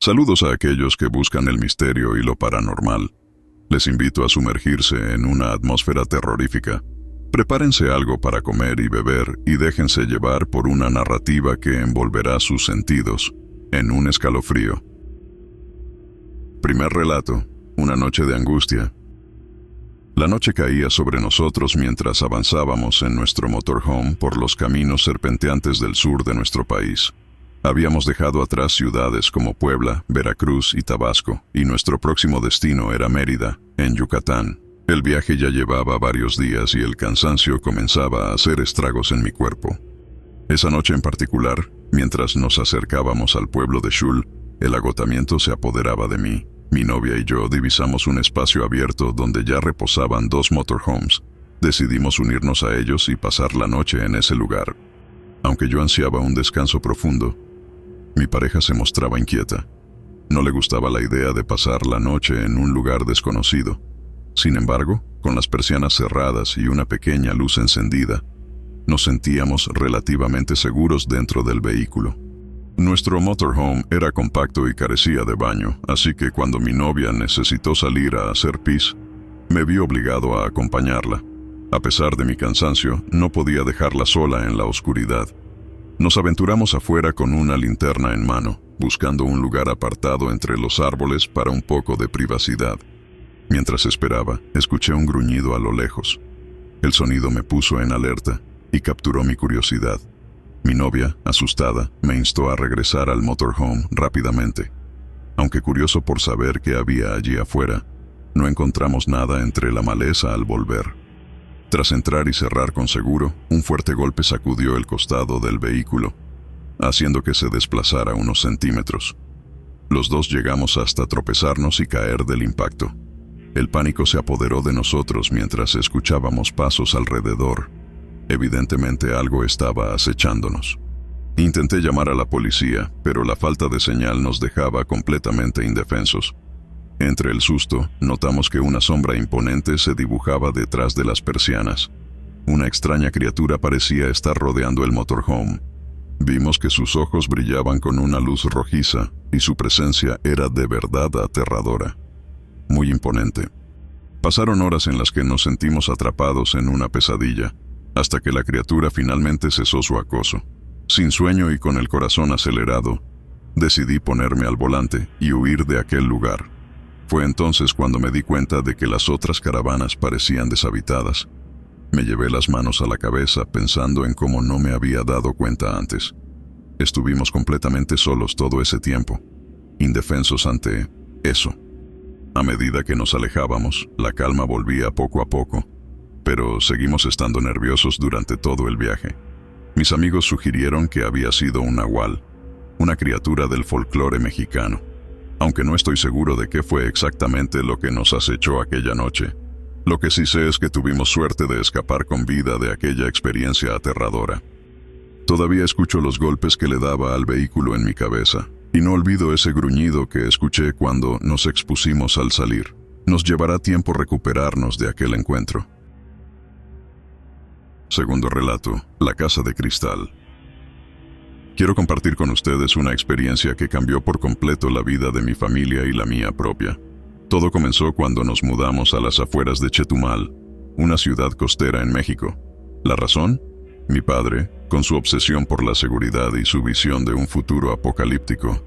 Saludos a aquellos que buscan el misterio y lo paranormal. Les invito a sumergirse en una atmósfera terrorífica. Prepárense algo para comer y beber y déjense llevar por una narrativa que envolverá sus sentidos en un escalofrío. Primer relato: una noche de angustia. La noche caía sobre nosotros mientras avanzábamos en nuestro motorhome por los caminos serpenteantes del sur de nuestro país. Habíamos dejado atrás ciudades como Puebla, Veracruz y Tabasco, y nuestro próximo destino era Mérida, en Yucatán. El viaje ya llevaba varios días y el cansancio comenzaba a hacer estragos en mi cuerpo. Esa noche en particular, mientras nos acercábamos al pueblo de Xul, el agotamiento se apoderaba de mí. Mi novia y yo divisamos un espacio abierto donde ya reposaban 2 motorhomes. Decidimos unirnos a ellos y pasar la noche en ese lugar. Aunque yo ansiaba un descanso profundo, mi pareja se mostraba inquieta. No le gustaba la idea de pasar la noche en un lugar desconocido. Sin embargo, con las persianas cerradas y una pequeña luz encendida, nos sentíamos relativamente seguros dentro del vehículo. Nuestro motorhome era compacto y carecía de baño, así que cuando mi novia necesitó salir a hacer pis, me vi obligado a acompañarla. A pesar de mi cansancio, no podía dejarla sola en la oscuridad. Nos aventuramos afuera con una linterna en mano, buscando un lugar apartado entre los árboles para un poco de privacidad. Mientras esperaba, escuché un gruñido a lo lejos. El sonido me puso en alerta y capturó mi curiosidad. Mi novia, asustada, me instó a regresar al motorhome rápidamente. Aunque curioso por saber qué había allí afuera, no encontramos nada entre la maleza al volver. Tras entrar y cerrar con seguro, un fuerte golpe sacudió el costado del vehículo, haciendo que se desplazara unos centímetros. Los dos llegamos hasta tropezarnos y caer del impacto. El pánico se apoderó de nosotros mientras escuchábamos pasos alrededor. Evidentemente algo estaba acechándonos. Intenté llamar a la policía, pero la falta de señal nos dejaba completamente indefensos. Entre el susto, notamos que una sombra imponente se dibujaba detrás de las persianas. Una extraña criatura parecía estar rodeando el motorhome. Vimos que sus ojos brillaban con una luz rojiza y su presencia era de verdad aterradora. Muy imponente. Pasaron horas en las que nos sentimos atrapados en una pesadilla, hasta que la criatura finalmente cesó su acoso. Sin sueño y con el corazón acelerado, decidí ponerme al volante y huir de aquel lugar. Fue entonces cuando me di cuenta de que las otras caravanas parecían deshabitadas. Me llevé las manos a la cabeza pensando en cómo no me había dado cuenta antes. Estuvimos completamente solos todo ese tiempo, indefensos ante eso. A medida que nos alejábamos, la calma volvía poco a poco, pero seguimos estando nerviosos durante todo el viaje. Mis amigos sugirieron que había sido un nahual, una criatura del folclore mexicano, aunque no estoy seguro de qué fue exactamente lo que nos acechó aquella noche. Lo que sí sé es que tuvimos suerte de escapar con vida de aquella experiencia aterradora. Todavía escucho los golpes que le daba al vehículo en mi cabeza, y no olvido ese gruñido que escuché cuando nos expusimos al salir. Nos llevará tiempo recuperarnos de aquel encuentro. Segundo relato: la casa de cristal. Quiero compartir con ustedes una experiencia que cambió por completo la vida de mi familia y la mía propia. Todo comenzó cuando nos mudamos a las afueras de Chetumal, una ciudad costera en México. ¿La razón? Mi padre, con su obsesión por la seguridad y su visión de un futuro apocalíptico,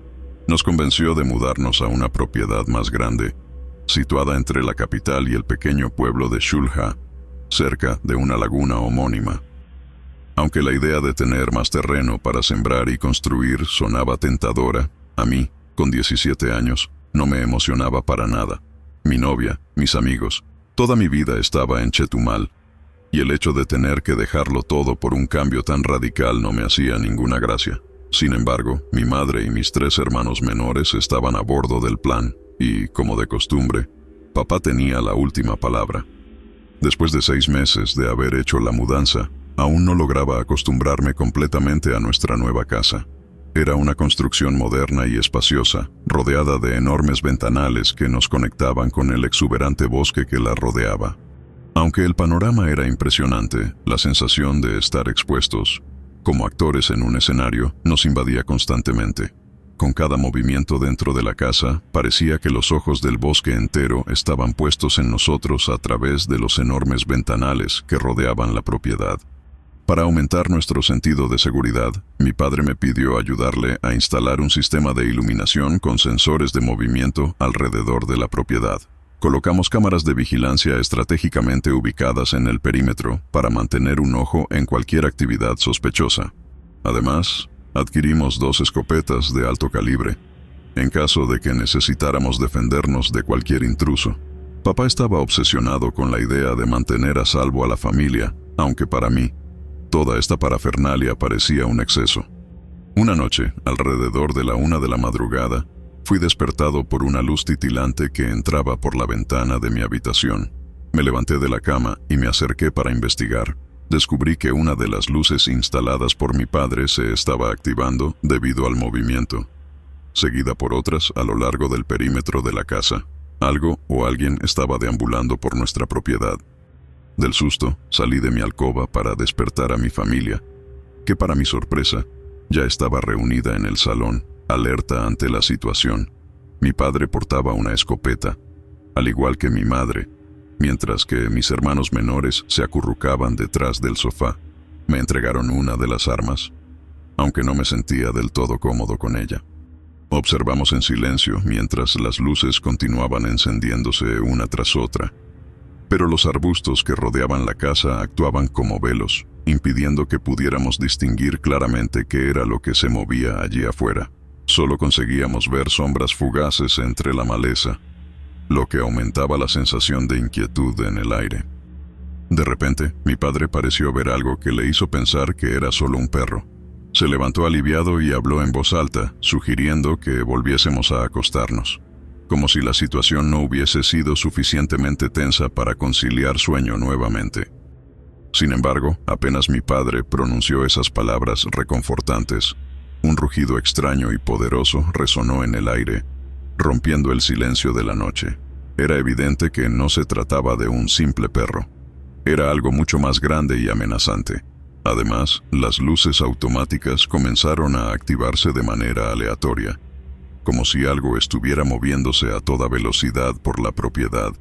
nos convenció de mudarnos a una propiedad más grande, situada entre la capital y el pequeño pueblo de Xulha, cerca de una laguna homónima. Aunque la idea de tener más terreno para sembrar y construir sonaba tentadora, a mí, con 17 años, no me emocionaba para nada. Mi novia, mis amigos, toda mi vida estaba en Chetumal, y el hecho de tener que dejarlo todo por un cambio tan radical no me hacía ninguna gracia. Sin embargo, mi madre y mis 3 hermanos menores estaban a bordo del plan, y, como de costumbre, papá tenía la última palabra. Después de 6 meses de haber hecho la mudanza, aún no lograba acostumbrarme completamente a nuestra nueva casa. Era una construcción moderna y espaciosa, rodeada de enormes ventanales que nos conectaban con el exuberante bosque que la rodeaba. Aunque el panorama era impresionante, la sensación de estar expuestos, como actores en un escenario, nos invadía constantemente. Con cada movimiento dentro de la casa, parecía que los ojos del bosque entero estaban puestos en nosotros a través de los enormes ventanales que rodeaban la propiedad. Para aumentar nuestro sentido de seguridad, mi padre me pidió ayudarle a instalar un sistema de iluminación con sensores de movimiento alrededor de la propiedad. Colocamos cámaras de vigilancia estratégicamente ubicadas en el perímetro para mantener un ojo en cualquier actividad sospechosa. Además, adquirimos 2 escopetas de alto calibre, en caso de que necesitáramos defendernos de cualquier intruso. Papá estaba obsesionado con la idea de mantener a salvo a la familia, aunque para mí, toda esta parafernalia parecía un exceso. Una noche, alrededor de la 1 de la madrugada, fui despertado por una luz titilante que entraba por la ventana de mi habitación. Me levanté de la cama y me acerqué para investigar. Descubrí que una de las luces instaladas por mi padre se estaba activando debido al movimiento, seguida por otras a lo largo del perímetro de la casa. Algo o alguien estaba deambulando por nuestra propiedad. Del susto, salí de mi alcoba para despertar a mi familia, que para mi sorpresa, ya estaba reunida en el salón, alerta ante la situación. Mi padre portaba una escopeta, al igual que mi madre, mientras que mis hermanos menores se acurrucaban detrás del sofá. Me entregaron una de las armas, aunque no me sentía del todo cómodo con ella. Observamos en silencio mientras las luces continuaban encendiéndose una tras otra. Pero los arbustos que rodeaban la casa actuaban como velos, impidiendo que pudiéramos distinguir claramente qué era lo que se movía allí afuera. Solo conseguíamos ver sombras fugaces entre la maleza, lo que aumentaba la sensación de inquietud en el aire. De repente, mi padre pareció ver algo que le hizo pensar que era solo un perro. Se levantó aliviado y habló en voz alta, sugiriendo que volviésemos a acostarnos, como si la situación no hubiese sido suficientemente tensa para conciliar sueño nuevamente. Sin embargo, apenas mi padre pronunció esas palabras reconfortantes, un rugido extraño y poderoso resonó en el aire, rompiendo el silencio de la noche. Era evidente que no se trataba de un simple perro. Era algo mucho más grande y amenazante. Además, las luces automáticas comenzaron a activarse de manera aleatoria, como si algo estuviera moviéndose a toda velocidad por la propiedad,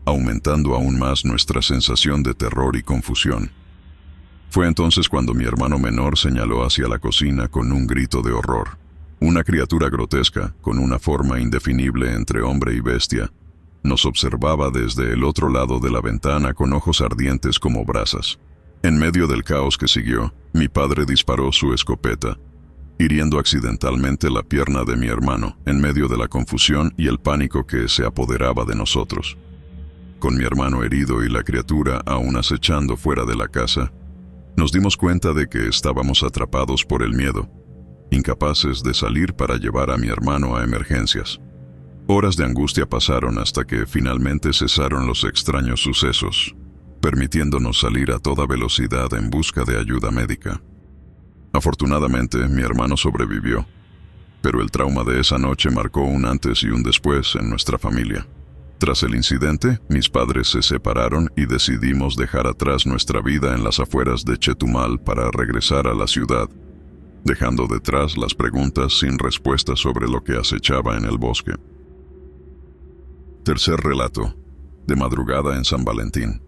aumentando aún más nuestra sensación de terror y confusión. Fue entonces cuando mi hermano menor señaló hacia la cocina con un grito de horror. Una criatura grotesca, con una forma indefinible entre hombre y bestia, nos observaba desde el otro lado de la ventana con ojos ardientes como brasas. En medio del caos que siguió, mi padre disparó su escopeta, hiriendo accidentalmente la pierna de mi hermano en medio de la confusión y el pánico que se apoderaba de nosotros. Con mi hermano herido y la criatura aún acechando fuera de la casa, nos dimos cuenta de que estábamos atrapados por el miedo, incapaces de salir para llevar a mi hermano a emergencias. Horas de angustia pasaron hasta que finalmente cesaron los extraños sucesos, permitiéndonos salir a toda velocidad en busca de ayuda médica. Afortunadamente, mi hermano sobrevivió, pero el trauma de esa noche marcó un antes y un después en nuestra familia. Tras el incidente, mis padres se separaron y decidimos dejar atrás nuestra vida en las afueras de Chetumal para regresar a la ciudad, dejando detrás las preguntas sin respuesta sobre lo que acechaba en el bosque. Tercer relato. De madrugada en San Valentín.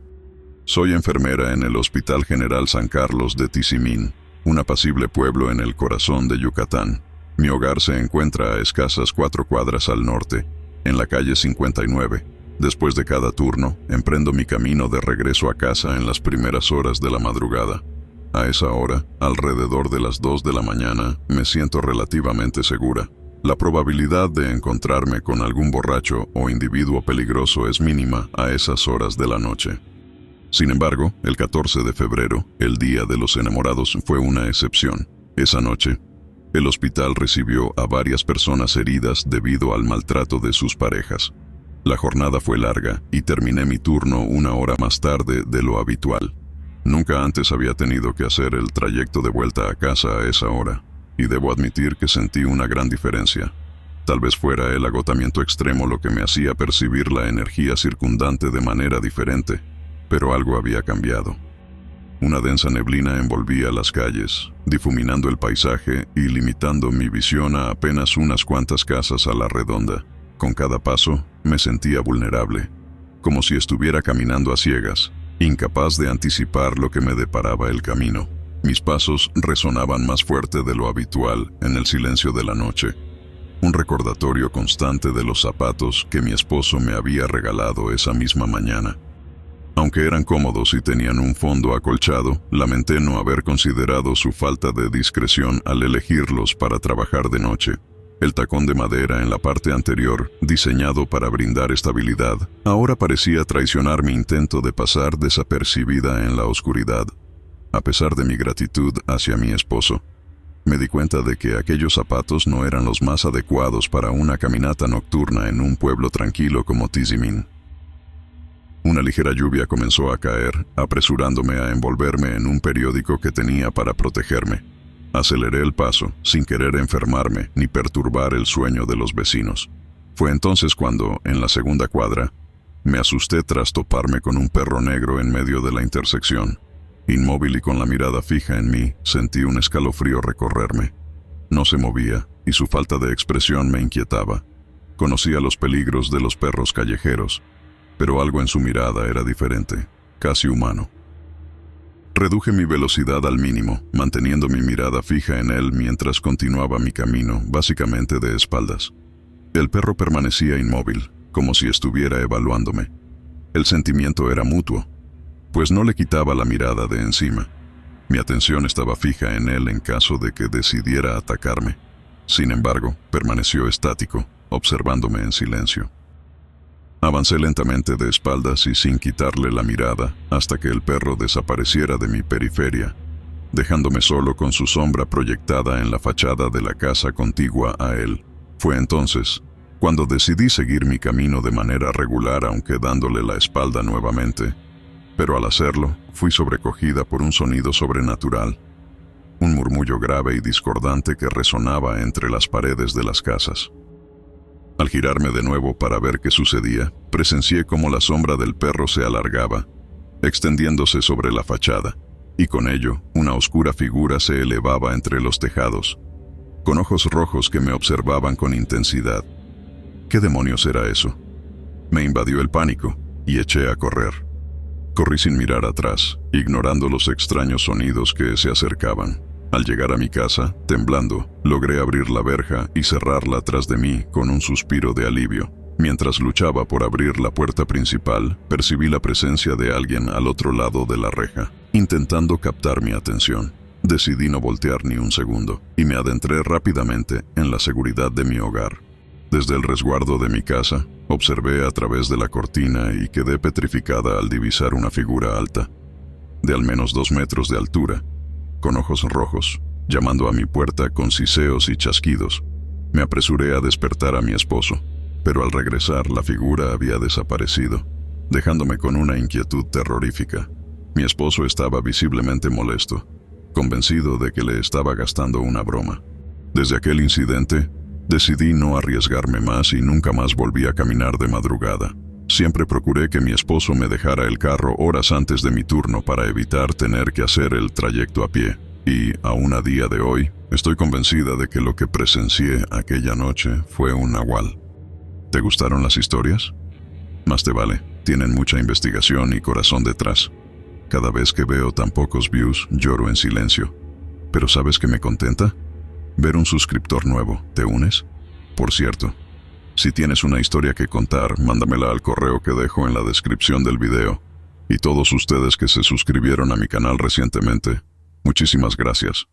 Soy enfermera en el Hospital General San Carlos de Tizimín, un apacible pueblo en el corazón de Yucatán. Mi hogar se encuentra a escasas 4 cuadras al norte, en la calle 59. Después de cada turno, emprendo mi camino de regreso a casa en las primeras horas de la madrugada. A esa hora, alrededor de las 2 de la mañana, me siento relativamente segura. La probabilidad de encontrarme con algún borracho o individuo peligroso es mínima a esas horas de la noche. Sin embargo, el 14 de febrero, el Día de los Enamorados, fue una excepción. Esa noche, el hospital recibió a varias personas heridas debido al maltrato de sus parejas. La jornada fue larga y terminé mi turno 1 hora más tarde de lo habitual. Nunca antes había tenido que hacer el trayecto de vuelta a casa a esa hora, y debo admitir que sentí una gran diferencia. Tal vez fuera el agotamiento extremo lo que me hacía percibir la energía circundante de manera diferente, pero algo había cambiado. Una densa neblina envolvía las calles, difuminando el paisaje y limitando mi visión a apenas unas cuantas casas a la redonda. Con cada paso, me sentía vulnerable, como si estuviera caminando a ciegas, incapaz de anticipar lo que me deparaba el camino. Mis pasos resonaban más fuerte de lo habitual en el silencio de la noche, un recordatorio constante de los zapatos que mi esposo me había regalado esa misma mañana. Aunque eran cómodos y tenían un fondo acolchado, lamenté no haber considerado su falta de discreción al elegirlos para trabajar de noche. El tacón de madera en la parte anterior, diseñado para brindar estabilidad, ahora parecía traicionar mi intento de pasar desapercibida en la oscuridad. A pesar de mi gratitud hacia mi esposo, me di cuenta de que aquellos zapatos no eran los más adecuados para una caminata nocturna en un pueblo tranquilo como Tizimin. Una ligera lluvia comenzó a caer, apresurándome a envolverme en un periódico que tenía para protegerme. Aceleré el paso, sin querer enfermarme ni perturbar el sueño de los vecinos. Fue entonces cuando, en la segunda cuadra, me asusté tras toparme con un perro negro en medio de la intersección. Inmóvil y con la mirada fija en mí, sentí un escalofrío recorrerme. No se movía, y su falta de expresión me inquietaba. Conocía los peligros de los perros callejeros, pero algo en su mirada era diferente, casi humano. Reduje mi velocidad al mínimo, manteniendo mi mirada fija en él mientras continuaba mi camino, básicamente de espaldas. El perro permanecía inmóvil, como si estuviera evaluándome. El sentimiento era mutuo, pues no le quitaba la mirada de encima. Mi atención estaba fija en él en caso de que decidiera atacarme. Sin embargo, permaneció estático, observándome en silencio. Avancé lentamente de espaldas y sin quitarle la mirada hasta que el perro desapareciera de mi periferia, dejándome solo con su sombra proyectada en la fachada de la casa contigua a él. Fue entonces cuando decidí seguir mi camino de manera regular, aunque dándole la espalda nuevamente, pero al hacerlo fui sobrecogida por un sonido sobrenatural, un murmullo grave y discordante que resonaba entre las paredes de las casas. Al girarme de nuevo para ver qué sucedía, presencié cómo la sombra del perro se alargaba, extendiéndose sobre la fachada, y con ello, una oscura figura se elevaba entre los tejados, con ojos rojos que me observaban con intensidad. ¿Qué demonios era eso? Me invadió el pánico, y eché a correr. Corrí sin mirar atrás, ignorando los extraños sonidos que se acercaban. Al llegar a mi casa, temblando, logré abrir la verja y cerrarla tras de mí con un suspiro de alivio. Mientras luchaba por abrir la puerta principal, percibí la presencia de alguien al otro lado de la reja, intentando captar mi atención. Decidí no voltear ni un segundo, y me adentré rápidamente en la seguridad de mi hogar. Desde el resguardo de mi casa, observé a través de la cortina y quedé petrificada al divisar una figura alta, de al menos 2 metros de altura, con ojos rojos, llamando a mi puerta con siseos y chasquidos. Me apresuré a despertar a mi esposo, pero al regresar la figura había desaparecido, dejándome con una inquietud terrorífica. Mi esposo estaba visiblemente molesto, convencido de que le estaba gastando una broma. Desde aquel incidente, decidí no arriesgarme más y nunca más volví a caminar de madrugada. Siempre procuré que mi esposo me dejara el carro horas antes de mi turno para evitar tener que hacer el trayecto a pie. Y, aún a día de hoy, estoy convencida de que lo que presencié aquella noche fue un nahual. ¿Te gustaron las historias? Más te vale, tienen mucha investigación y corazón detrás. Cada vez que veo tan pocos views, lloro en silencio. Pero ¿sabes qué me contenta? Ver un suscriptor nuevo. ¿Te unes? Por cierto, si tienes una historia que contar, mándamela al correo que dejo en la descripción del video. Y todos ustedes que se suscribieron a mi canal recientemente, muchísimas gracias.